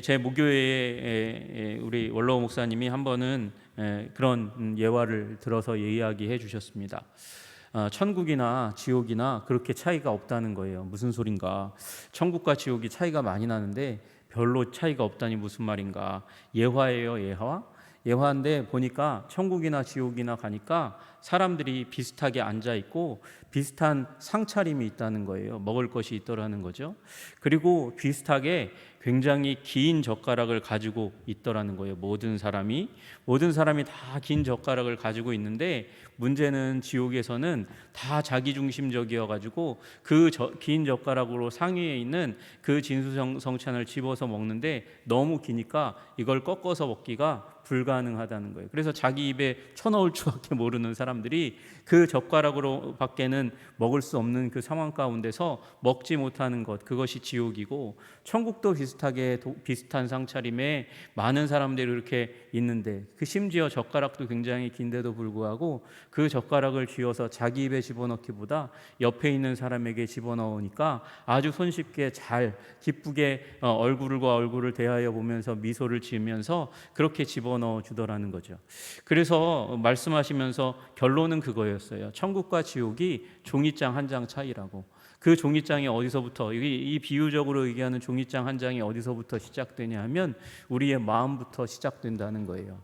제 무교회에 우리 원로 목사님이 한 번은 그런 예화를 들어서 이야기해 주셨습니다. 천국이나 지옥이나 그렇게 차이가 없다는 거예요. 무슨 소린가? 천국과 지옥이 차이가 많이 나는데 별로 차이가 없다니 무슨 말인가? 예화예요, 예화? 예화인데 보니까 천국이나 지옥이나 가니까 사람들이 비슷하게 앉아 있고 비슷한 상차림이 있다는 거예요. 먹을 것이 있더라는 거죠. 그리고 비슷하게 굉장히 긴 젓가락을 가지고 있더라는 거예요. 모든 사람이 다 긴 젓가락을 가지고 있는데, 문제는 지옥에서는 다 자기중심적이어 가지고 그 긴 젓가락으로 상위에 있는 그 진수성찬을 집어서 먹는데 너무 기니까 이걸 꺾어서 먹기가 불가능하다는 거예요. 그래서 자기 입에 쳐넣을 줄밖에 모르는 사람들이 그 젓가락으로 밖에는 먹을 수 없는 그 상황 가운데서 먹지 못하는 것, 그것이 지옥이고, 천국도 비슷하게 비슷한 상차림에 많은 사람들이 이렇게 있는데, 그 심지어 젓가락도 굉장히 긴데도 불구하고 그 젓가락을 쥐어서 자기 입에 집어넣기보다 옆에 있는 사람에게 집어넣으니까 아주 손쉽게 잘 기쁘게 얼굴과 얼굴을 대하여 보면서 미소를 지으면서 그렇게 집어넣어 주더라는 거죠. 그래서 말씀하시면서 결론은 그거였어요. 천국과 지옥이 종이장 한 장 차이라고. 그 종이장이 어디서부터, 이 비유적으로 얘기하는 종이장 한 장이 어디서부터 시작되냐 하면 우리의 마음부터 시작된다는 거예요.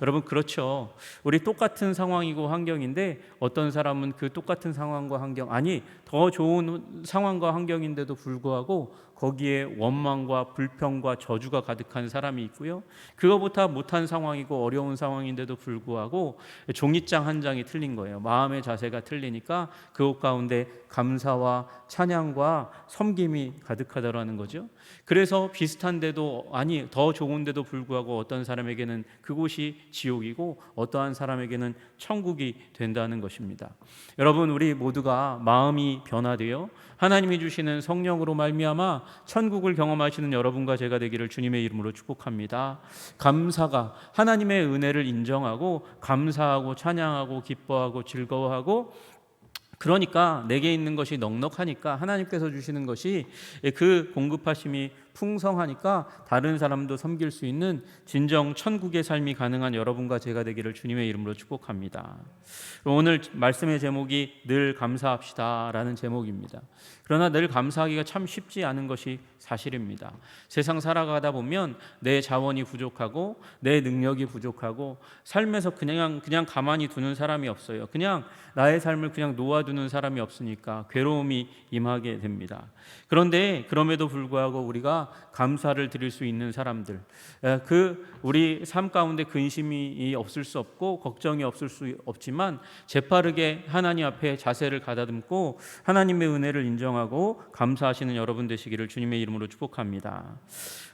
여러분, 그렇죠. 우리 똑같은 상황이고 환경인데 어떤 사람은 그 똑같은 상황과 환경, 아니 더 좋은 상황과 환경인데도 불구하고 거기에 원망과 불평과 저주가 가득한 사람이 있고요. 그거보다 못한 상황이고 어려운 상황인데도 불구하고 종이장 한 장이 틀린 거예요. 마음의 자세가 틀리니까 그것 가운데 감사와 찬양과 섬김이 가득하다라는 거죠. 그래서 비슷한데도, 아니 더 좋은데도 불구하고 어떤 사람에게는 그곳이 지옥이고 어떠한 사람에게는 천국이 된다는 것입니다. 여러분, 우리 모두가 마음이 변화되어 하나님이 주시는 성령으로 말미암아 천국을 경험하시는 여러분과 제가 되기를 주님의 이름으로 축복합니다. 감사가, 하나님의 은혜를 인정하고 감사하고 찬양하고 기뻐하고 즐거워하고, 그러니까 내게 있는 것이 넉넉하니까, 하나님께서 주시는 것이 그 공급하심이 풍성하니까 다른 사람도 섬길 수 있는 진정 천국의 삶이 가능한 여러분과 제가 되기를 주님의 이름으로 축복합니다. 오늘 말씀의 제목이 늘 감사합시다 라는 제목입니다. 그러나 늘 감사하기가 참 쉽지 않은 것이 사실입니다. 세상 살아가다 보면 내 자원이 부족하고 내 능력이 부족하고 삶에서 그냥 가만히 두는 사람이 없어요. 그냥 나의 삶을 그냥 놓아두는 사람이 없으니까 괴로움이 임하게 됩니다. 그런데 그럼에도 불구하고 우리가 감사를 드릴 수 있는 사람들, 우리 삶 가운데 근심이 없을 수 없고 걱정이 없을 수 없지만 재빠르게 하나님 앞에 자세를 가다듬고 하나님의 은혜를 인정하고 감사하시는 여러분 되시기를 주님의 이름으로 축복합니다.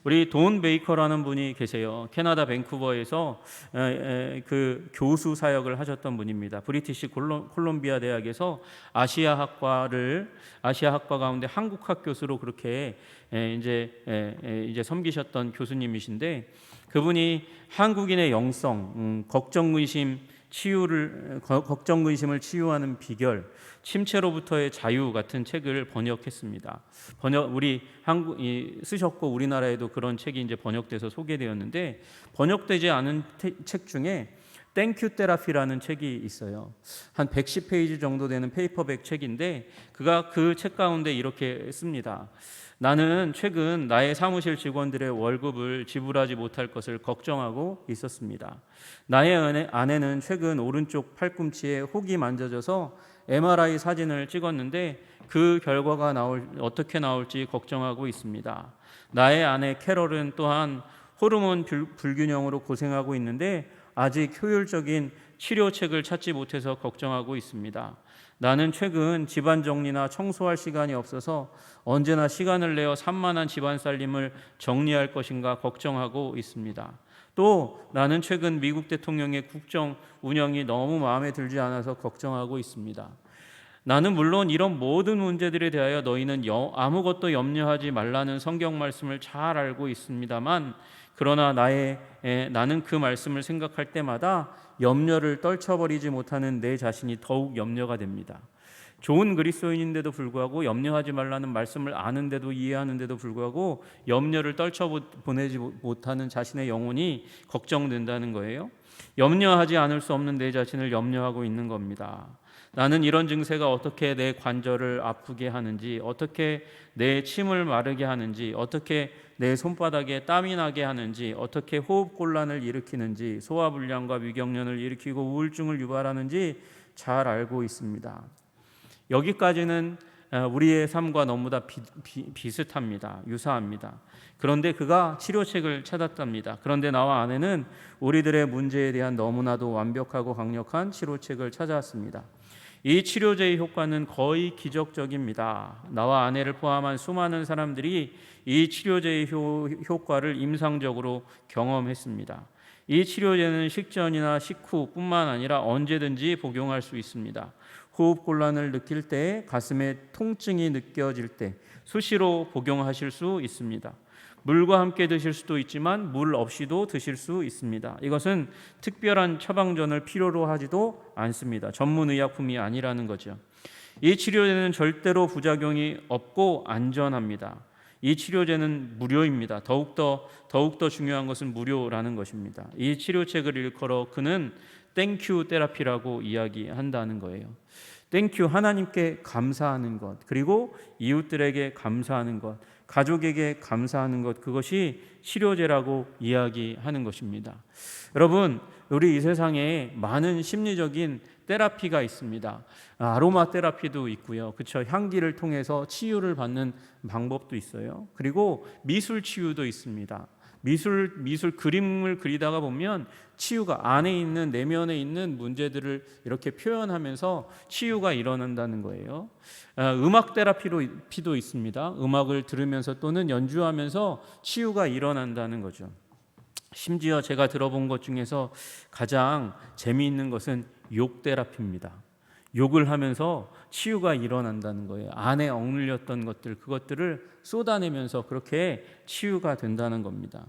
우리 돈 베이커라는 분이 계세요. 캐나다 밴쿠버에서 그 교수 사역을 하셨던 분입니다. 브리티시 콜롬비아 대학에서 아시아학과 가운데 한국학 교수로 그렇게 이제 섬기셨던 교수님이신데, 그분이 한국인의 영성, 걱정 근심을 치유하는 비결, 침체로부터의 자유 같은 책을 번역했습니다. 우리 쓰셨고 우리나라에도 그런 책이 이제 번역돼서 소개되었는데, 번역되지 않은 책 중에 땡큐 테라피라는 책이 있어요. 한 110페이지 정도 되는 페이퍼백 책인데, 그가 그 책 가운데 이렇게 씁니다. 나는 최근 나의 사무실 직원들의 월급을 지불하지 못할 것을 걱정하고 있었습니다. 나의 아내는 최근 오른쪽 팔꿈치에 혹이 만져져서 MRI 사진을 찍었는데 그 결과가 어떻게 나올지 걱정하고 있습니다. 나의 아내 캐럴은 또한 호르몬 불균형으로 고생하고 있는데 아직 효율적인 치료책을 찾지 못해서 걱정하고 있습니다. 나는 최근 집안 정리나 청소할 시간이 없어서 언제나 시간을 내어 산만한 집안 살림을 정리할 것인가 걱정하고 있습니다. 또 나는 최근 미국 대통령의 국정 운영이 너무 마음에 들지 않아서 걱정하고 있습니다. 나는 물론 이런 모든 문제들에 대하여 너희는 아무것도 염려하지 말라는 성경 말씀을 잘 알고 있습니다만, 그러나 나는 그 말씀을 생각할 때마다 염려를 떨쳐버리지 못하는 내 자신이 더욱 염려가 됩니다. 좋은 그리스도인인데도 불구하고 염려하지 말라는 말씀을 아는데도 이해하는데도 불구하고 염려를 떨쳐보내지 못하는 자신의 영혼이 걱정된다는 거예요. 염려하지 않을 수 없는 내 자신을 염려하고 있는 겁니다. 나는 이런 증세가 어떻게 내 관절을 아프게 하는지, 어떻게 내 침을 마르게 하는지, 어떻게 내 손바닥에 땀이 나게 하는지, 어떻게 호흡곤란을 일으키는지, 소화불량과 위경련을 일으키고 우울증을 유발하는지 잘 알고 있습니다. 여기까지는 우리의 삶과 너무 다 비슷합니다. 유사합니다. 그런데 그가 치료책을 찾았답니다. 그런데 나와 아내는 우리들의 문제에 대한 너무나도 완벽하고 강력한 치료책을 찾아왔습니다. 이 치료제의 효과는 거의 기적적입니다. 나와 아내를 포함한 수많은 사람들이 이 치료제의 효과를 임상적으로 경험했습니다. 이 치료제는 식전이나 식후뿐만 아니라 언제든지 복용할 수 있습니다. 호흡곤란을 느낄 때, 가슴에 통증이 느껴질 때 수시로 복용하실 수 있습니다. 물과 함께 드실 수도 있지만 물 없이도 드실 수 있습니다. 이것은 특별한 처방전을 필요로 하지도 않습니다. 전문의약품이 아니라는 거죠. 이 치료제는 절대로 부작용이 없고 안전합니다. 이 치료제는 무료입니다. 더욱더 중요한 것은 무료라는 것입니다. 이 치료책을 일컬어 그는 땡큐 테라피라고 이야기한다는 거예요. 땡큐, 하나님께 감사하는 것, 그리고 이웃들에게 감사하는 것, 가족에게 감사하는 것, 그것이 치료제라고 이야기하는 것입니다. 여러분, 우리 이 세상에 많은 심리적인 테라피가 있습니다. 아로마 테라피도 있고요. 그렇죠? 향기를 통해서 치유를 받는 방법도 있어요. 그리고 미술 치유도 있습니다. 미술 그림을 그리다가 보면 치유가 안에 있는 내면에 있는 문제들을 이렇게 표현하면서 치유가 일어난다는 거예요. 음악 테라피도 있습니다. 음악을 들으면서 또는 연주하면서 치유가 일어난다는 거죠. 심지어 제가 들어본 것 중에서 가장 재미있는 것은 욕 테라피입니다. 욕을 하면서 치유가 일어난다는 거예요. 안에 억눌렸던 것들, 그것들을 쏟아내면서 그렇게 치유가 된다는 겁니다.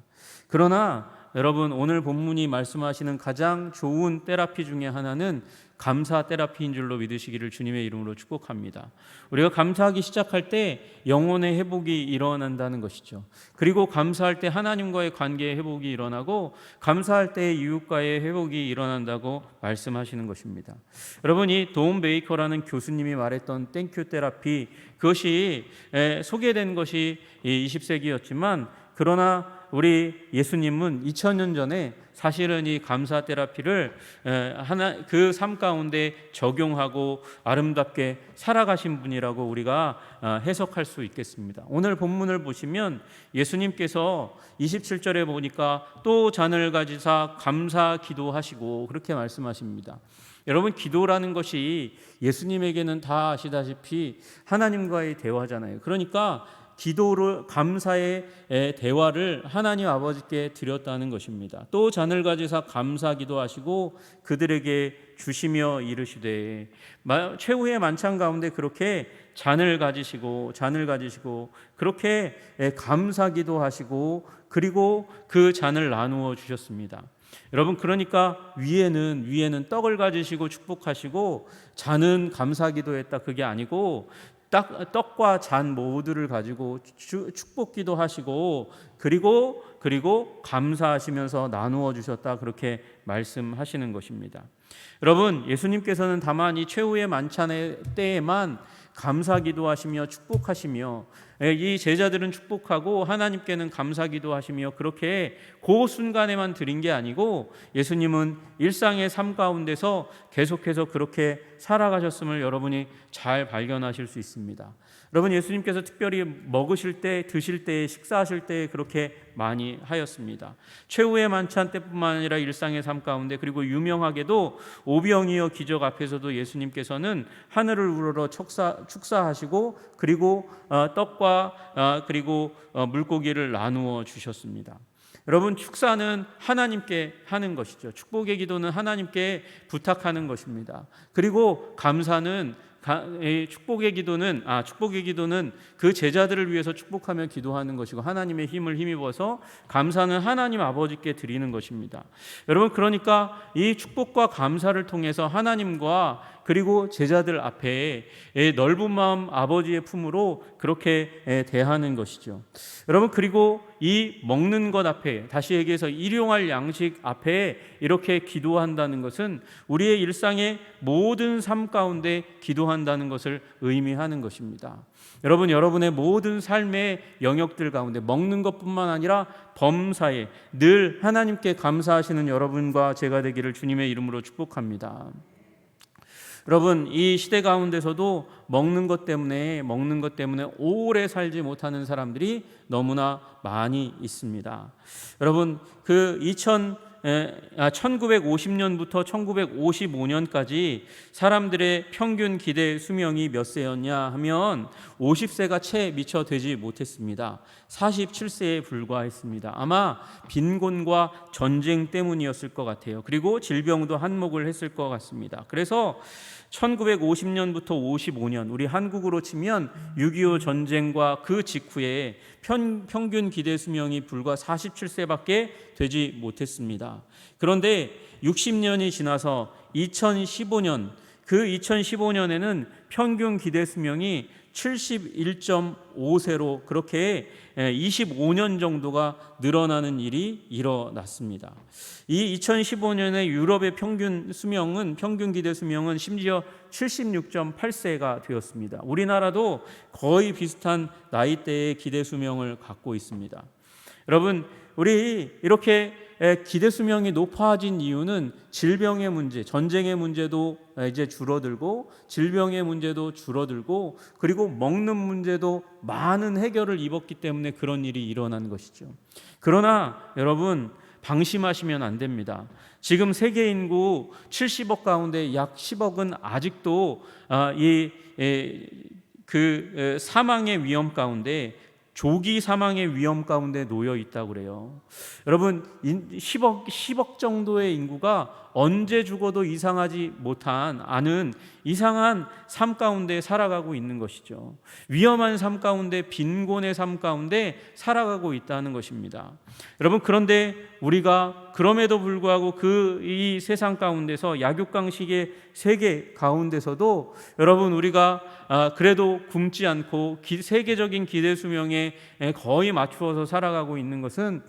그러나 여러분, 오늘 본문이 말씀하시는 가장 좋은 테라피 중에 하나는 감사 테라피인 줄로 믿으시기를 주님의 이름으로 축복합니다. 우리가 감사하기 시작할 때 영혼의 회복이 일어난다는 것이죠. 그리고 감사할 때 하나님과의 관계의 회복이 일어나고, 감사할 때 이웃과의 회복이 일어난다고 말씀하시는 것입니다. 여러분, 이 돈 베이커라는 교수님이 말했던 땡큐 테라피, 그것이 소개된 것이 20세기였지만 그러나 우리 예수님은 2000년 전에 사실은 이 감사 테라피를 그 삶 가운데 적용하고 아름답게 살아가신 분이라고 우리가 해석할 수 있겠습니다. 오늘 본문을 보시면 예수님께서 27절에 보니까 또 잔을 가지사 감사 기도하시고 그렇게 말씀하십니다. 여러분, 기도라는 것이 예수님에게는 다 아시다시피 하나님과의 대화잖아요. 그러니까 기도를, 감사의 대화를 하나님 아버지께 드렸다는 것입니다. 또 잔을 가지사 감사 기도하시고 그들에게 주시며 이르시되, 최후의 만찬 가운데 그렇게 잔을 가지시고 그렇게 감사 기도하시고 그리고 그 잔을 나누어 주셨습니다. 여러분, 그러니까 위에는 떡을 가지시고 축복하시고 잔은 감사 기도했다, 그게 아니고 떡과 잔 모두를 가지고 축복기도 하시고 그리고 감사하시면서 나누어 주셨다, 그렇게 말씀하시는 것입니다. 여러분, 예수님께서는 다만 이 최후의 만찬의 때에만 감사기도 하시며 축복하시며, 이 제자들은 축복하고 하나님께는 감사기도 하시며 그렇게 그 순간에만 드린 게 아니고 예수님은 일상의 삶 가운데서 계속해서 그렇게 살아가셨음을 여러분이 잘 발견하실 수 있습니다. 여러분, 예수님께서 특별히 먹으실 때, 드실 때, 식사하실 때 그렇게 많이 하였습니다. 최후의 만찬 때뿐만 아니라 일상의 삶 가운데, 그리고 유명하게도 오병이어 기적 앞에서도 예수님께서는 하늘을 우러러 축사하시고 그리고 떡과 그리고 물고기를 나누어 주셨습니다. 여러분, 축사는 하나님께 하는 것이죠. 축복의 기도는 하나님께 부탁하는 것입니다. 그리고 감사는 축복의 기도는 그 제자들을 위해서 축복하며 기도하는 것이고, 하나님의 힘을 힘입어서 감사는 하나님 아버지께 드리는 것입니다. 여러분, 그러니까 이 축복과 감사를 통해서 하나님과 그리고 제자들 앞에 넓은 마음 아버지의 품으로 그렇게 대하는 것이죠. 여러분, 그리고 이 먹는 것 앞에, 다시 얘기해서 일용할 양식 앞에 이렇게 기도한다는 것은 우리의 일상의 모든 삶 가운데 기도한다는 것을 의미하는 것입니다. 여러분, 여러분의 모든 삶의 영역들 가운데 먹는 것뿐만 아니라 범사에 늘 하나님께 감사하시는 여러분과 제가 되기를 주님의 이름으로 축복합니다. 여러분, 이 시대 가운데서도 먹는 것 때문에 오래 살지 못하는 사람들이 너무나 많이 있습니다. 여러분, 1950년부터 1955년까지 사람들의 평균 기대 수명이 몇 세였냐 하면 50세가 채 미처 되지 못했습니다. 47세에 불과했습니다. 아마 빈곤과 전쟁 때문이었을 것 같아요. 그리고 질병도 한몫을 했을 것 같습니다. 그래서 1950년부터 55년, 우리 한국으로 치면 6.25 전쟁과 그 직후에 평균 기대 수명이 불과 47세밖에 되지 못했습니다. 그런데 60년이 지나서 2015년에는 평균 기대 수명이 71.5세로 그렇게 25년 정도가 늘어나는 일이 일어났습니다. 이 2015년에 유럽의 평균 기대 수명은 심지어 76.8세가 되었습니다. 우리나라도 거의 비슷한 나이대의 기대 수명을 갖고 있습니다. 여러분, 우리 이렇게 기대 수명이 높아진 이유는 질병의 문제, 전쟁의 문제도 이제 줄어들고, 질병의 문제도 줄어들고, 그리고 먹는 문제도 많은 해결을 입었기 때문에 그런 일이 일어난 것이죠. 그러나 여러분, 방심하시면 안 됩니다. 지금 세계 인구 70억 가운데 약 10억은 아직도 사망의 위험 가운데, 조기 사망의 위험 가운데 놓여 있다고 그래요. 여러분, 10억 정도의 인구가 언제 죽어도 이상하지 않은 이상한 삶 가운데 살아가고 있는 것이죠. 위험한 삶 가운데, 빈곤의 삶 가운데 살아가고 있다는 것입니다. 여러분, 그런데 우리가 그럼에도 불구하고 이 세상 가운데서 약육강식의 세계 가운데서도 여러분, 우리가 그래도 굶지 않고 세계적인 기대 수명에 거의 맞추어서 살아가고 있는 것은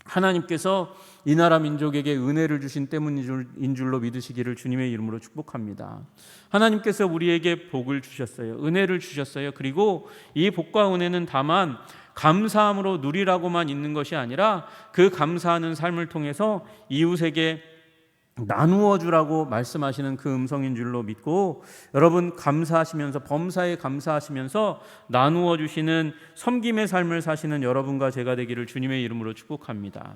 하나님께서 이 나라 민족에게 은혜를 주신 때문인 줄로 믿으시기를 주님의 이름으로 축복합니다. 하나님께서 우리에게 복을 주셨어요. 은혜를 주셨어요. 그리고 이 복과 은혜는 다만 감사함으로 누리라고만 있는 것이 아니라 그 감사하는 삶을 통해서 이웃에게 나누어 주라고 말씀하시는 그 음성인 줄로 믿고, 여러분, 감사하시면서, 범사에 감사하시면서 나누어 주시는 섬김의 삶을 사시는 여러분과 제가 되기를 주님의 이름으로 축복합니다.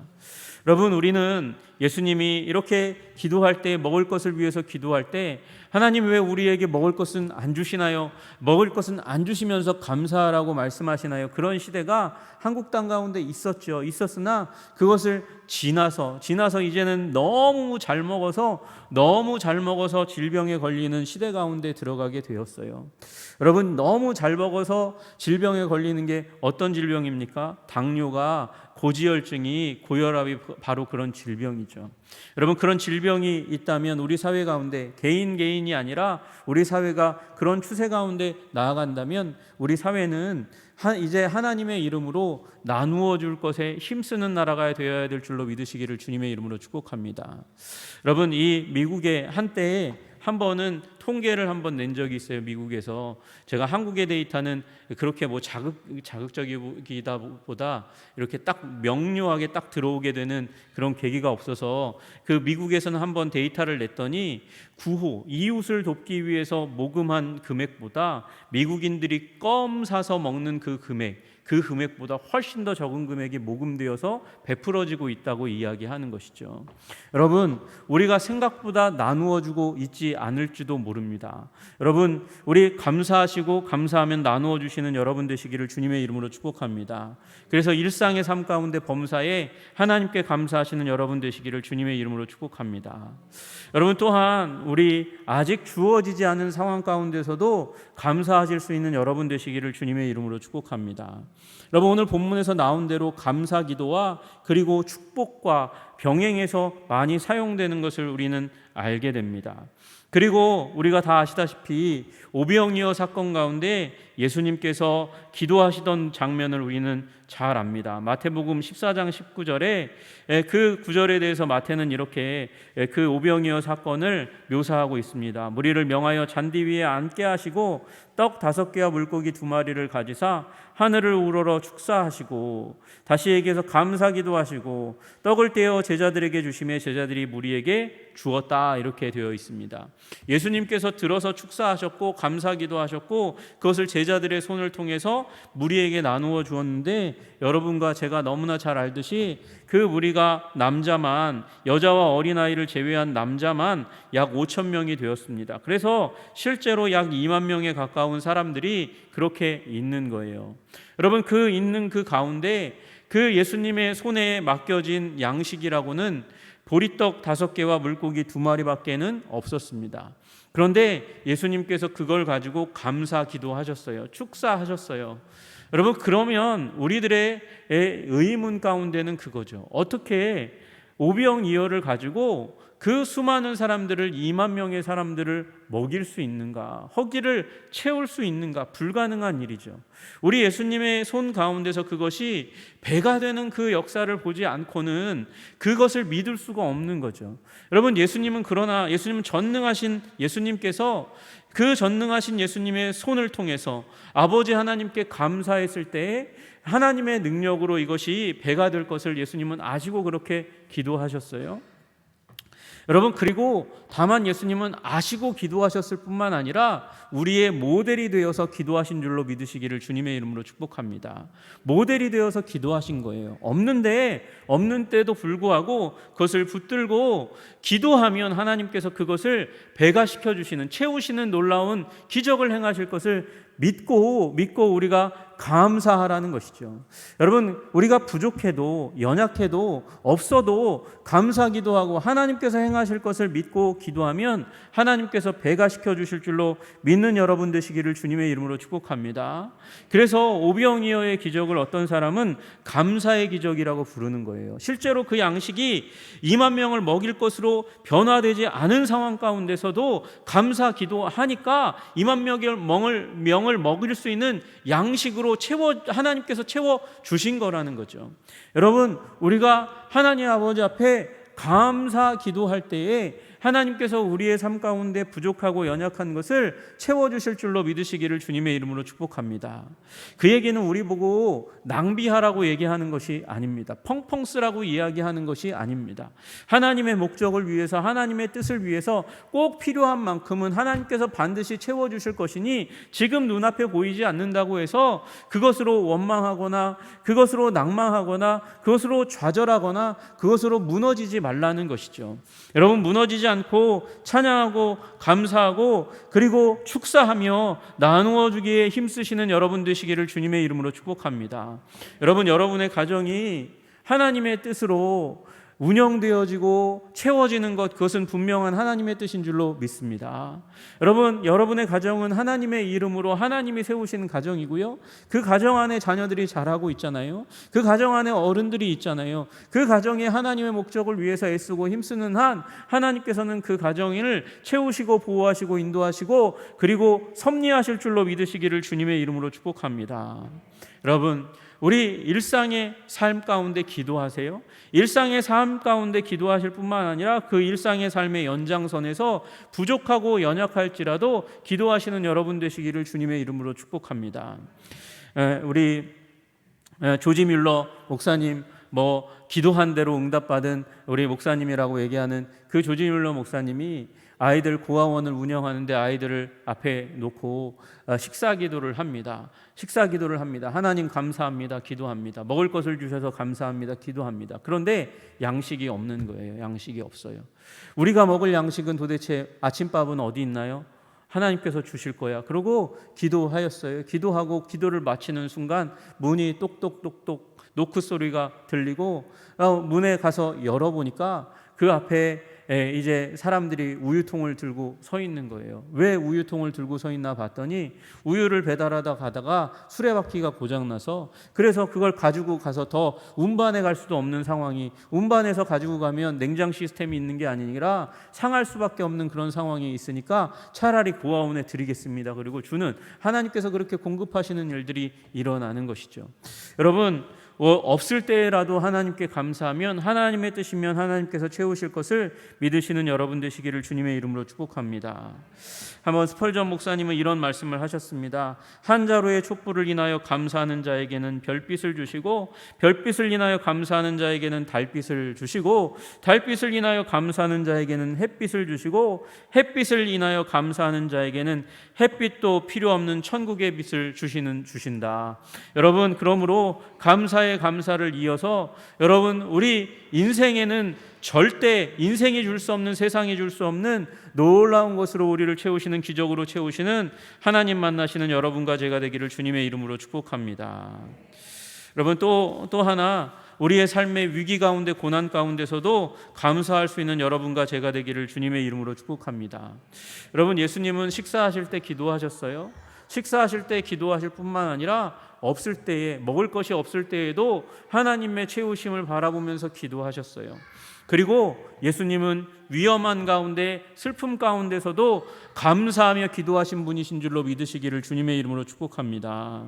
여러분, 우리는 예수님이 이렇게 기도할 때, 먹을 것을 위해서 기도할 때, 하나님 왜 우리에게 먹을 것은 안 주시나요? 먹을 것은 안 주시면서 감사하라고 말씀하시나요? 그런 시대가 한국 땅 가운데 있었으나 그것을 지나서 이제는 너무 잘 먹어서 질병에 걸리는 시대 가운데 들어가게 되었어요. 여러분, 너무 잘 먹어서 질병에 걸리는 게 어떤 질병입니까? 당뇨가, 고지혈증이, 고혈압이 바로 그런 질병이죠. 여러분, 그런 질병이 있다면 우리 사회 가운데 개인이 아니라 우리 사회가 그런 추세 가운데 나아간다면 우리 사회는 이제 하나님의 이름으로 나누어 줄 것에 힘쓰는 나라가 되어야 될 줄로 믿으시기를 주님의 이름으로 축복합니다. 여러분, 이 미국의 한때에 한 번은 통계를 한번 낸 적이 있어요. 미국에서. 제가 한국의 데이터는 그렇게 자극적이다 보다 이렇게 딱 명료하게 딱 들어오게 되는 그런 계기가 없어서 그 미국에서는 한번 데이터를 냈더니 이웃을 돕기 위해서 모금한 금액보다 미국인들이 껌 사서 먹는 그 금액, 그 금액보다 훨씬 더 적은 금액이 모금되어서 베풀어지고 있다고 이야기하는 것이죠. 여러분, 우리가 생각보다 나누어 주고 있지 않을지도 모릅니다. 여러분, 우리 감사하시고 감사하면 나누어 주시는 여러분 되시기를 주님의 이름으로 축복합니다. 그래서 일상의 삶 가운데 범사에 하나님께 감사하시는 여러분 되시기를 주님의 이름으로 축복합니다. 여러분, 또한 우리 아직 주어지지 않은 상황 가운데서도 감사하실 수 있는 여러분 되시기를 주님의 이름으로 축복합니다. 여러분, 오늘 본문에서 나온 대로 감사 기도와 그리고 축복과 병행해서 많이 사용되는 것을 우리는 알게 됩니다. 그리고 우리가 다 아시다시피 오병이어 사건 가운데 예수님께서 기도하시던 장면을 우리는 잘 압니다. 마태복음 14장 19절에 그 구절에 대해서 마태는 이렇게 그 오병이어 사건을 묘사하고 있습니다. 무리를 명하여 잔디 위에 앉게 하시고 떡 5개와 물고기 2마리를 가지사 하늘을 우러러 축사하시고 다시 얘기해서 감사기도 하시고 떡을 떼어 제자들에게 주시매 제자들이 무리에게 주었다, 이렇게 되어 있습니다. 예수님께서 들어서 축사하셨고 감사기도 하셨고 그것을 제자들의 손을 통해서 무리에게 나누어 주었는데, 여러분과 제가 너무나 잘 알듯이 그 무리가 남자만, 여자와 어린아이를 제외한 남자만 약 5천 명이 되었습니다. 그래서 실제로 약 2만 명에 가까운 사람들이 그렇게 있는 거예요. 여러분, 그 있는 그 가운데 그 예수님의 손에 맡겨진 양식이라고는 보리떡 5개와 물고기 2마리밖에는 없었습니다. 그런데 예수님께서 그걸 가지고 감사 기도하셨어요. 축사하셨어요. 여러분, 그러면 우리들의 의문 가운데는 그거죠. 어떻게 오병이어를 가지고 그 수많은 사람들을, 2만 명의 사람들을 먹일 수 있는가, 허기를 채울 수 있는가? 불가능한 일이죠. 우리 예수님의 손 가운데서 그것이 배가 되는 그 역사를 보지 않고는 그것을 믿을 수가 없는 거죠. 여러분, 예수님은 전능하신 예수님께서 그 전능하신 예수님의 손을 통해서 아버지 하나님께 감사했을 때에 하나님의 능력으로 이것이 배가 될 것을 예수님은 아시고 그렇게 기도하셨어요. 여러분, 그리고 다만 예수님은 아시고 기도하셨을 뿐만 아니라 우리의 모델이 되어서 기도하신 줄로 믿으시기를 주님의 이름으로 축복합니다. 모델이 되어서 기도하신 거예요. 없는 때도 불구하고 그것을 붙들고 기도하면 하나님께서 그것을 배가시켜 주시는, 채우시는 놀라운 기적을 행하실 것을 믿고 우리가 감사하라는 것이죠. 여러분, 우리가 부족해도 연약해도 없어도 감사기도 하고 하나님께서 행하실 것을 믿고 기도하면 하나님께서 배가시켜 주실 줄로 믿는 여러분 되시기를 주님의 이름으로 축복합니다. 그래서 오병이어의 기적을 어떤 사람은 감사의 기적이라고 부르는 거예요. 실제로 그 양식이 2만 명을 먹일 것으로 변화되지 않은 상황 가운데서도 감사 기도하니까 2만 명을 먹일 수 있는 양식으로 하나님께서 채워 주신 거라는 거죠. 여러분, 우리가 하나님 아버지 앞에 감사 기도할 때에 하나님께서 우리의 삶 가운데 부족하고 연약한 것을 채워주실 줄로 믿으시기를 주님의 이름으로 축복합니다. 그 얘기는 우리 보고 낭비하라고 얘기하는 것이 아닙니다. 펑펑 쓰라고 이야기하는 것이 아닙니다. 하나님의 목적을 위해서, 하나님의 뜻을 위해서 꼭 필요한 만큼은 하나님께서 반드시 채워주실 것이니 지금 눈앞에 보이지 않는다고 해서 그것으로 원망하거나 그것으로 낭망하거나 그것으로 좌절하거나 그것으로 무너지지 말라는 것이죠. 여러분, 무너지지 않고 찬양하고 감사하고 그리고 축사하며 나누어 주기에 힘쓰시는 여러분 되시기를 주님의 이름으로 축복합니다. 여러분, 여러분의 가정이 하나님의 뜻으로 운영되어지고 채워지는 것, 그것은 분명한 하나님의 뜻인 줄로 믿습니다. 여러분, 여러분의 가정은 하나님의 이름으로 하나님이 세우신 가정이고요, 그 가정 안에 자녀들이 자라고 있잖아요. 그 가정 안에 어른들이 있잖아요. 그 가정에 하나님의 목적을 위해서 애쓰고 힘쓰는 한 하나님께서는 그 가정을 채우시고 보호하시고 인도하시고 그리고 섭리하실 줄로 믿으시기를 주님의 이름으로 축복합니다. 여러분, 우리 일상의 삶 가운데 기도하세요. 일상의 삶 가운데 기도하실 뿐만 아니라 그 일상의 삶의 연장선에서 부족하고 연약할지라도 기도하시는 여러분 되시기를 주님의 이름으로 축복합니다. 우리 조지 뮬러 목사님 뭐 기도한 대로 응답받은 우리 목사님이라고 얘기하는 그 조지 뮬러 목사님이 아이들 고아원을 운영하는데 아이들을 앞에 놓고 식사 기도를 합니다. 식사 기도를 합니다. 하나님 감사합니다. 기도합니다. 먹을 것을 주셔서 감사합니다. 기도합니다. 그런데 양식이 없는 거예요. 양식이 없어요. 우리가 먹을 양식은 도대체 아침밥은 어디 있나요? 하나님께서 주실 거야. 그러고 기도하였어요. 기도하고 기도를 마치는 순간 문이 똑똑똑똑 노크 소리가 들리고 문에 가서 열어보니까 그 앞에 이제 사람들이 우유통을 들고 서 있는 거예요. 왜 우유통을 들고 서 있나 봤더니 우유를 배달하다 가다가 수레바퀴가 고장나서 그래서 그걸 가지고 가서 더 운반해 갈 수도 없는 상황이, 운반해서 가지고 가면 냉장 시스템이 있는 게 아니라 상할 수밖에 없는 그런 상황이 있으니까 차라리 고아원에 드리겠습니다. 그리고 주는 하나님께서 그렇게 공급하시는 일들이 일어나는 것이죠. 여러분, 없을 때라도 하나님께 감사하면 하나님의 뜻이면 하나님께서 채우실 것을 믿으시는 여러분 되시기를 주님의 이름으로 축복합니다. 한번 스펄전 목사님은 이런 말씀을 하셨습니다. 한 자루의 촛불을 인하여 감사하는 자에게는 별빛을 주시고 별빛을 인하여 감사하는 자에게는 달빛을 주시고 달빛을 인하여 감사하는 자에게는 햇빛을 주시고 햇빛을 인하여 감사하는 자에게는 햇빛도 필요 없는 천국의 빛을 주신다. 여러분, 그러므로 감사의 감사를 이어서 여러분, 우리 인생에는 절대 인생이 줄 수 없는, 세상이 줄 수 없는 놀라운 것으로 우리를 채우시는, 기적으로 채우시는 하나님 만나시는 여러분과 제가 되기를 주님의 이름으로 축복합니다. 여러분, 또 하나 우리의 삶의 위기 가운데, 고난 가운데서도 감사할 수 있는 여러분과 제가 되기를 주님의 이름으로 축복합니다. 여러분, 예수님은 식사하실 때 기도하셨어요. 식사하실 때 기도하실 뿐만 아니라 없을 때에, 먹을 것이 없을 때에도 하나님의 채우심을 바라보면서 기도하셨어요. 그리고 예수님은 위험한 가운데, 슬픔 가운데서도 감사하며 기도하신 분이신 줄로 믿으시기를 주님의 이름으로 축복합니다.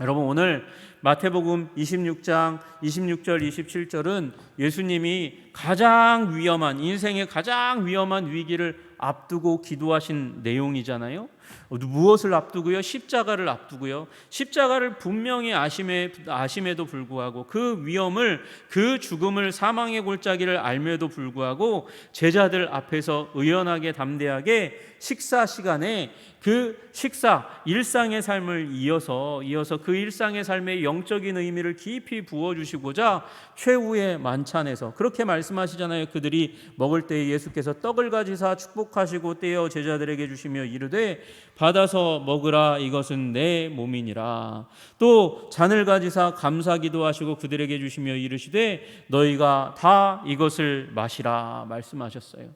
여러분, 오늘 마태복음 26장 26절 27절은 예수님이 가장 위험한, 인생의 가장 위험한 위기를 앞두고 기도하신 내용이잖아요. 무엇을 앞두고요? 십자가를 앞두고요. 십자가를 분명히 아심에도 불구하고 그 위험을, 그 죽음을, 사망의 골짜기를 알면도 불구하고 제자들 앞에서 의연하게 담대하게 식사 시간에 그 식사, 일상의 삶을 이어서 그 일상의 삶의 영적인 의미를 깊이 부어주시고자 최후의 만찬에서 그렇게 말씀하시잖아요. 그들이 먹을 때 예수께서 떡을 가지사 축복하시고 떼어 제자들에게 주시며 이르되 받아서 먹으라, 이것은 내 몸이니라. 또 잔을 가지사 감사기도 하시고 그들에게 주시며 이르시되 너희가 다 이것을 마시라 말씀하셨어요.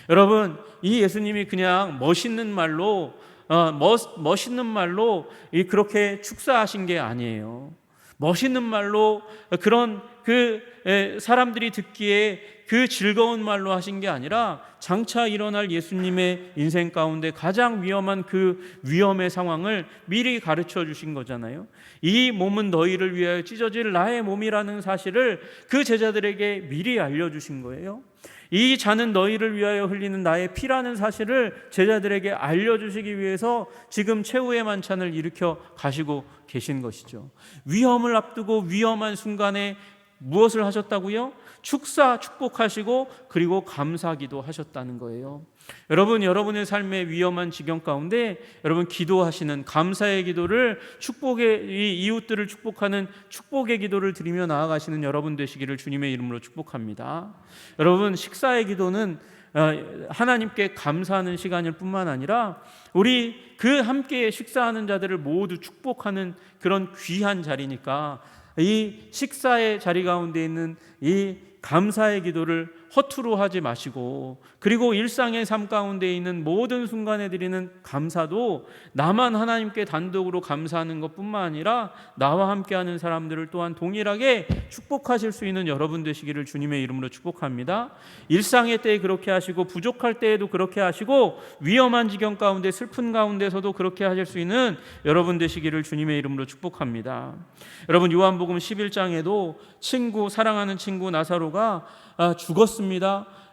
여러분, 이 예수님이 그냥 멋있는 말로 그렇게 축사하신 게 아니에요. 멋있는 말로, 그런 사람들이 듣기에 그 즐거운 말로 하신 게 아니라 장차 일어날 예수님의 인생 가운데 가장 위험한 그 위험의 상황을 미리 가르쳐 주신 거잖아요. 이 몸은 너희를 위하여 찢어질 나의 몸이라는 사실을 그 제자들에게 미리 알려주신 거예요. 이 잔은 너희를 위하여 흘리는 나의 피라는 사실을 제자들에게 알려주시기 위해서 지금 최후의 만찬을 일으켜 가시고 계신 것이죠. 위험을 앞두고 위험한 순간에 무엇을 하셨다고요? 축복하시고 그리고 감사기도 하셨다는 거예요. 여러분, 여러분의 삶의 위험한 지경 가운데 여러분 기도하시는 감사의 기도를, 축복의, 이웃들을 축복하는 축복의 기도를 드리며 나아가시는 여러분 되시기를 주님의 이름으로 축복합니다. 여러분, 식사의 기도는 하나님께 감사하는 시간일 뿐만 아니라 우리 그 함께 식사하는 자들을 모두 축복하는 그런 귀한 자리니까 이 식사의 자리 가운데 있는 이 감사의 기도를 허투루 하지 마시고, 그리고 일상의 삶 가운데 있는 모든 순간에 드리는 감사도 나만 하나님께 단독으로 감사하는 것뿐만 아니라 나와 함께하는 사람들을 또한 동일하게 축복하실 수 있는 여러분 되시기를 주님의 이름으로 축복합니다. 일상의 때에 그렇게 하시고 부족할 때에도 그렇게 하시고 위험한 지경 가운데, 슬픈 가운데서도 그렇게 하실 수 있는 여러분 되시기를 주님의 이름으로 축복합니다. 여러분, 요한복음 11장에도 사랑하는 친구 나사로가 죽었습니다.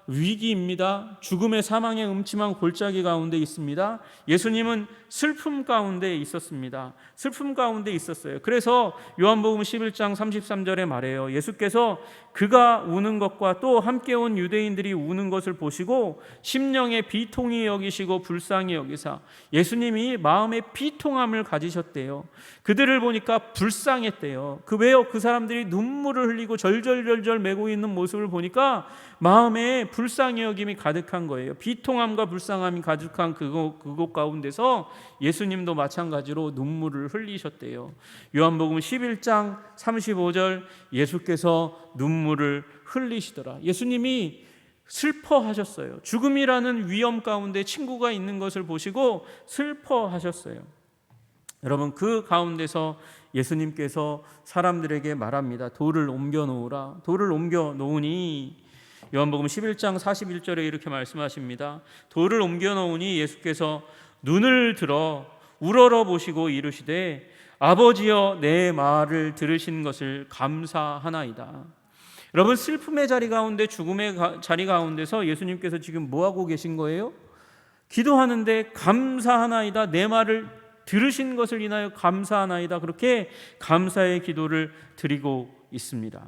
위기입니다. 죽음의 사망의 음침한 골짜기 가운데 있습니다. 예수님은 슬픔 가운데 있었습니다. 슬픔 가운데 있었어요. 그래서 요한복음 11장 33절에 말해요. 예수께서 그가 우는 것과 또 함께 온 유대인들이 우는 것을 보시고 심령에 비통히 여기시고 불쌍히 여기사, 예수님이 마음에 비통함을 가지셨대요. 그들을 보니까 불쌍했대요. 왜요? 그 사람들이 눈물을 흘리고 절절절절 매고 있는 모습을 보니까 마음에 불쌍히 여김이 가득한 거예요. 비통함과 불쌍함이 가득한 그곳 가운데서 예수님도 마찬가지로 눈물을 흘리셨대요. 요한복음 11장 35절, 예수께서 눈물을 흘리시더라. 예수님이 슬퍼하셨어요. 죽음이라는 위험 가운데 친구가 있는 것을 보시고 슬퍼하셨어요. 여러분, 그 가운데서 예수님께서 사람들에게 말합니다. 돌을 옮겨 놓으라. 돌을 옮겨 놓으니, 요한복음 11장 41절에 이렇게 말씀하십니다. 돌을 옮겨 놓으니 예수께서 눈을 들어 우러러 보시고 이르시되 아버지여, 내 말을 들으신 것을 감사하나이다. 여러분, 슬픔의 자리 가운데, 죽음의 자리 가운데서 예수님께서 지금 뭐하고 계신 거예요? 기도하는데 감사하나이다, 내 말을 들으신 것을 인하여 감사하나이다, 그렇게 감사의 기도를 드리고 있습니다.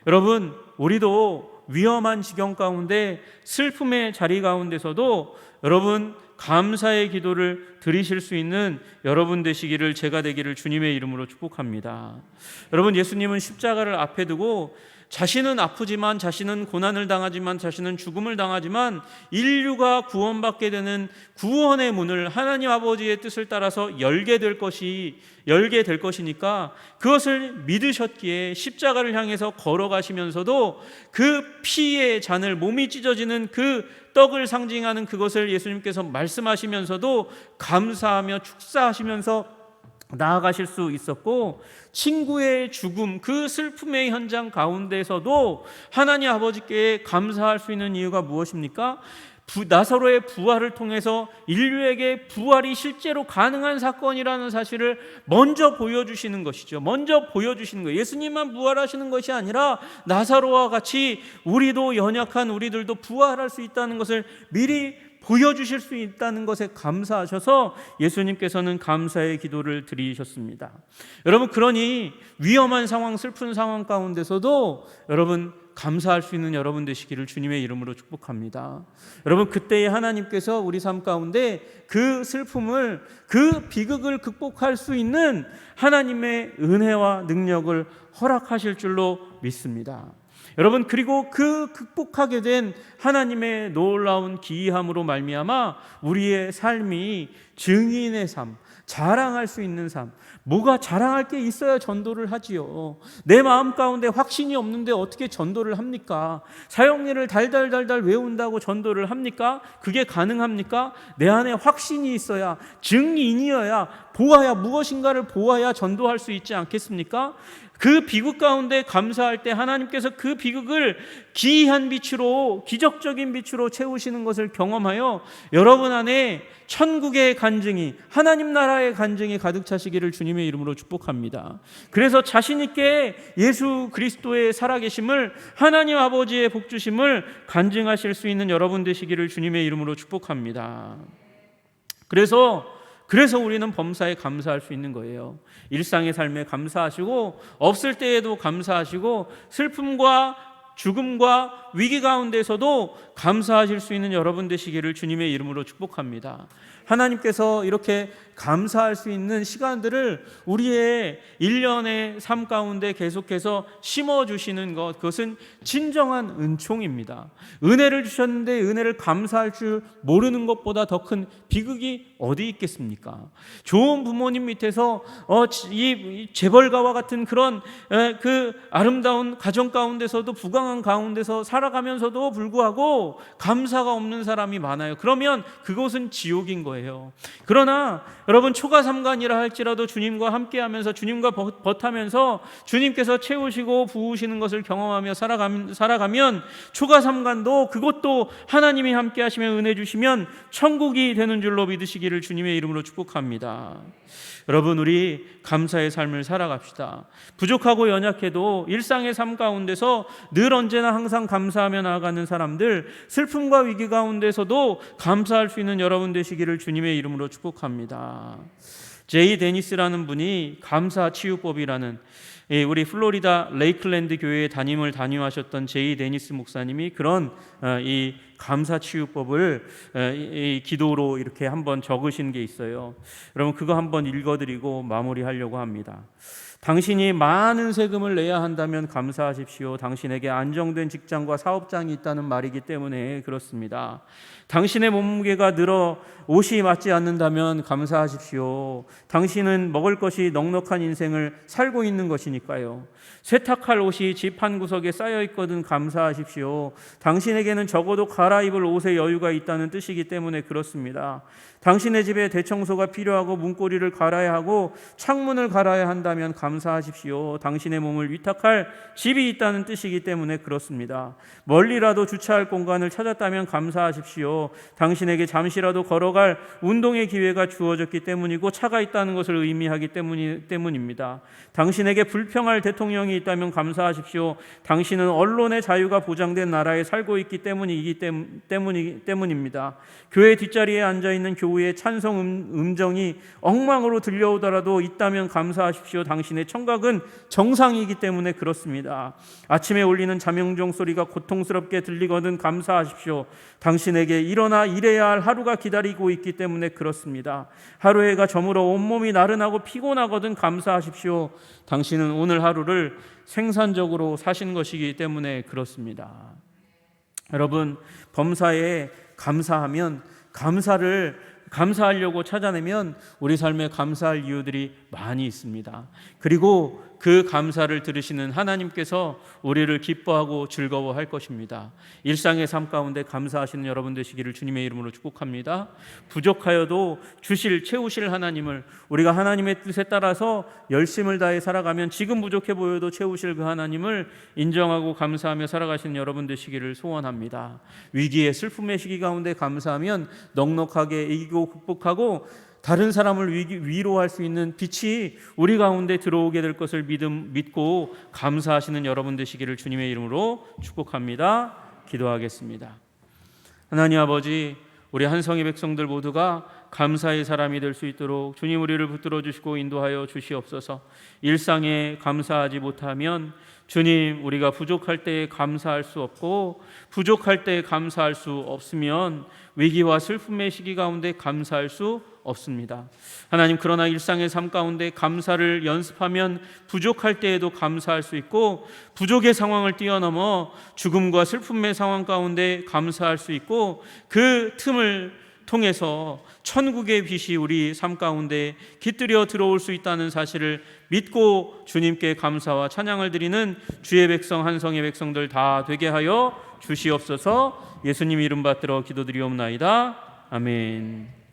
여러분, 우리도 위험한 지경 가운데, 슬픔의 자리 가운데서도 여러분 감사의 기도를 드리실 수 있는 여러분 되시기를, 제가 되기를 주님의 이름으로 축복합니다. 여러분, 예수님은 십자가를 앞에 두고 자신은 아프지만, 자신은 고난을 당하지만, 자신은 죽음을 당하지만 인류가 구원받게 되는 구원의 문을 하나님 아버지의 뜻을 따라서 열게 될 것이니까 그것을 믿으셨기에 십자가를 향해서 걸어가시면서도 그 피의 잔을, 몸이 찢어지는 그 떡을 상징하는 그것을 예수님께서 말씀하시면서도 감사하며 축사하시면서 나아가실 수 있었고, 친구의 죽음, 그 슬픔의 현장 가운데서도 하나님 아버지께 감사할 수 있는 이유가 무엇입니까? 나사로의 부활을 통해서 인류에게 부활이 실제로 가능한 사건이라는 사실을 먼저 보여주시는 것이죠. 먼저 보여주시는 거예요. 예수님만 부활하시는 것이 아니라 나사로와 같이 우리도, 연약한 우리들도 부활할 수 있다는 것을 미리 보여주실 수 있다는 것에 감사하셔서 예수님께서는 감사의 기도를 드리셨습니다. 여러분, 그러니 위험한 상황, 슬픈 상황 가운데서도 여러분 감사할 수 있는 여러분 되시기를 주님의 이름으로 축복합니다. 여러분, 그때에 하나님께서 우리 삶 가운데 그 슬픔을, 그 비극을 극복할 수 있는 하나님의 은혜와 능력을 허락하실 줄로 믿습니다. 여러분, 그리고 그 극복하게 된 하나님의 놀라운 기이함으로 말미암아 우리의 삶이 증인의 삶, 자랑할 수 있는 삶, 뭐가 자랑할 게 있어야 전도를 하지요. 내 마음 가운데 확신이 없는데 어떻게 전도를 합니까? 사역리를 달달달달 외운다고 전도를 합니까? 그게 가능합니까? 내 안에 확신이 있어야, 증인이어야, 보아야, 무엇인가를 보아야 전도할 수 있지 않겠습니까? 그 비극 가운데 감사할 때 하나님께서 그 비극을 기이한 빛으로, 기적적인 빛으로 채우시는 것을 경험하여 여러분 안에 천국의 간증이, 하나님 나라의 간증이 가득 차시기를 주님의 이름으로 축복합니다. 그래서 자신 있게 예수 그리스도의 살아계심을, 하나님 아버지의 복주심을 간증하실 수 있는 여러분 되시기를 주님의 이름으로 축복합니다. 그래서 우리는 범사에 감사할 수 있는 거예요. 일상의 삶에 감사하시고, 없을 때에도 감사하시고, 슬픔과 죽음과 위기 가운데서도 감사하실 수 있는 여러분 되시기를 주님의 이름으로 축복합니다. 하나님께서 이렇게 감사할 수 있는 시간들을 우리의 1년의 삶 가운데 계속해서 심어주시는 것, 그것은 진정한 은총입니다. 은혜를 주셨는데 은혜를 감사할 줄 모르는 것보다 더 큰 비극이 어디 있겠습니까? 좋은 부모님 밑에서 이 재벌가와 같은 그런 그 아름다운 가정 가운데서도, 부강한 가운데서 살아가면서도 불구하고 감사가 없는 사람이 많아요. 그러면 그것은 지옥인 거예요. 그러나 여러분, 초가삼간이라 할지라도 주님과 함께하면서, 주님과 벗하면서 주님께서 채우시고 부으시는 것을 경험하며 살아가면 초가삼간도, 그것도 하나님이 함께하시며 은혜 주시면 천국이 되는 줄로 믿으시기를 주님의 이름으로 축복합니다. 여러분, 우리 감사의 삶을 살아갑시다. 부족하고 연약해도 일상의 삶 가운데서 늘 언제나 항상 감사하며 나아가는 사람들, 슬픔과 위기 가운데서도 감사할 수 있는 여러분 되시기를 주님의 이름으로 축복합니다. 제이 데니스라는 분이 감사 치유법이라는, 우리 플로리다 레이클랜드 교회에 담임을 담임하셨던 제이 데니스 목사님이 그런 이 감사 치유법을 이 기도로 이렇게 한번 적으신 게 있어요. 여러분 그거 한번 읽어드리고 마무리하려고 합니다. 당신이 많은 세금을 내야 한다면 감사하십시오. 당신에게 안정된 직장과 사업장이 있다는 말이기 때문에 그렇습니다. 당신의 몸무게가 늘어 옷이 맞지 않는다면 감사하십시오. 당신은 먹을 것이 넉넉한 인생을 살고 있는 것이니까요. 세탁할 옷이 집 한 구석에 쌓여 있거든 감사하십시오. 당신에게는 적어도 갈아입을 옷의 여유가 있다는 뜻이기 때문에 그렇습니다. 당신의 집에 대청소가 필요하고 문고리를 갈아야 하고 창문을 갈아야 한다면 감사하십시오. 당신의 몸을 위탁할 집이 있다는 뜻이기 때문에 그렇습니다. 멀리라도 주차할 공간을 찾았다면 감사하십시오. 당신에게 잠시라도 걸어갈 운동의 기회가 주어졌기 때문이고 차가 있다는 것을 의미하기 때문입니다. 당신에게 불평할 대통령이 있다면 감사하십시오. 당신은 언론의 자유가 보장된 나라에 살고 있기 때문입니다. 교회 뒷자리에 앉아있는 교우의 찬송 음정이 엉망으로 들려오더라도 있다면 감사하십시오. 당신의 청각은 정상이기 때문에 그렇습니다. 아침에 울리는 잠영종 소리가 고통스럽게 들리거든 감사하십시오. 당신에게 일어나 일해야 할 하루가 기다리고 있기 때문에 그렇습니다. 하루해가 저물어 온몸이 나른하고 피곤하거든 감사하십시오. 당신은 오늘 하루를 생산적으로 사신 것이기 때문에 그렇습니다. 여러분, 범사에 감사하면, 감사하려고 찾아내면 우리 삶에 감사할 이유들이 많이 있습니다. 그리고 그 감사를 들으시는 하나님께서 우리를 기뻐하고 즐거워할 것입니다. 일상의 삶 가운데 감사하시는 여러분 되시기를 주님의 이름으로 축복합니다. 부족하여도 채우실 하나님을, 우리가 하나님의 뜻에 따라서 열심을 다해 살아가면 지금 부족해 보여도 채우실 그 하나님을 인정하고 감사하며 살아가시는 여러분 되시기를 소원합니다. 위기의 슬픔의 시기 가운데 감사하면 넉넉하게 이기고 극복하고 다른 사람을 위로할 수 있는 빛이 우리 가운데 들어오게 될 것을 믿고 감사하시는 여러분 되시기를 주님의 이름으로 축복합니다. 기도하겠습니다. 하나님 아버지, 우리 한성의 백성들 모두가 감사의 사람이 될 수 있도록 주님 우리를 붙들어 주시고 인도하여 주시옵소서. 일상에 감사하지 못하면 주님, 우리가 부족할 때에 감사할 수 없고 부족할 때에 감사할 수 없으면 위기와 슬픔의 시기 가운데 감사할 수 없습니다. 하나님, 그러나 일상의 삶 가운데 감사를 연습하면 부족할 때에도 감사할 수 있고 부족의 상황을 뛰어넘어 죽음과 슬픔의 상황 가운데 감사할 수 있고 그 틈을 통해서 천국의 빛이 우리 삶 가운데 깃들여 들어올 수 있다는 사실을 믿고 주님께 감사와 찬양을 드리는 주의 백성, 한성의 백성들 다 되게 하여 주시옵소서. 예수님 이름 받들어 기도드리옵나이다. 아멘.